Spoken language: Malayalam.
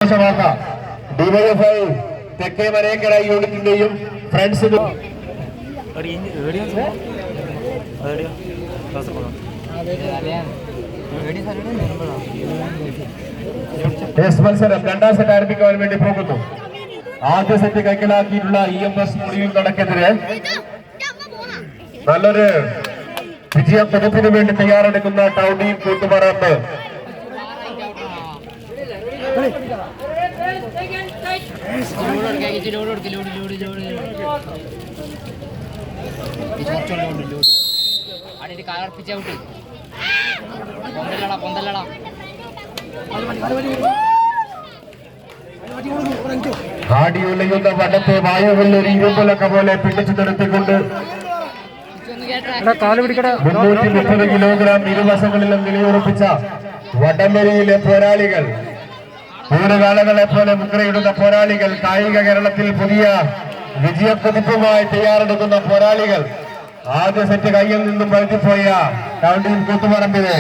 സന്തോഷമാക്കാം. ഡിവൈഎഫ്ഐ തെക്കേ മരേക്കര യൂണിറ്റിന്റെയും ഫ്രണ്ട്സിനും മത്സരം രണ്ടാം സെറ്റ് ആരംഭിക്കാൻ വേണ്ടി പോകുന്നു. ആദ്യ സെറ്റ് കൈക്കലാക്കിയിട്ടുള്ള EMS മുടിയും നടക്കെതിരെ നല്ലൊരു വിജയ പതിപ്പിന് വേണ്ടി തയ്യാറെടുക്കുന്ന ടൗൺ ടീം കൂട്ടുപറമ്പ്. ആടിയുലയുന്ന വടത്തെ വായുവിലൊരു ഇരുമ്പലക്ക പോലെ പിടിച്ചു നിർത്തിക്കൊണ്ട് 330 കിലോഗ്രാം ഇരുവശങ്ങളിലും നിലയുറപ്പിച്ച വടംവലിയിലെ പോരാളികൾ, പൂരകാളകളെ പോലെ മുദ്രയിടുന്ന പോരാളികൾ, കായിക കേരളത്തിൽ പുതിയ വിജയക്കുതിപ്പുമായി തയ്യാറെടുക്കുന്ന പോരാളികൾ. ആദ്യ സെറ്റ് കയ്യിൽ നിന്നും വഴുതിപ്പോയ ടൗൺ ടീം കൂത്തുപറമ്പിലെ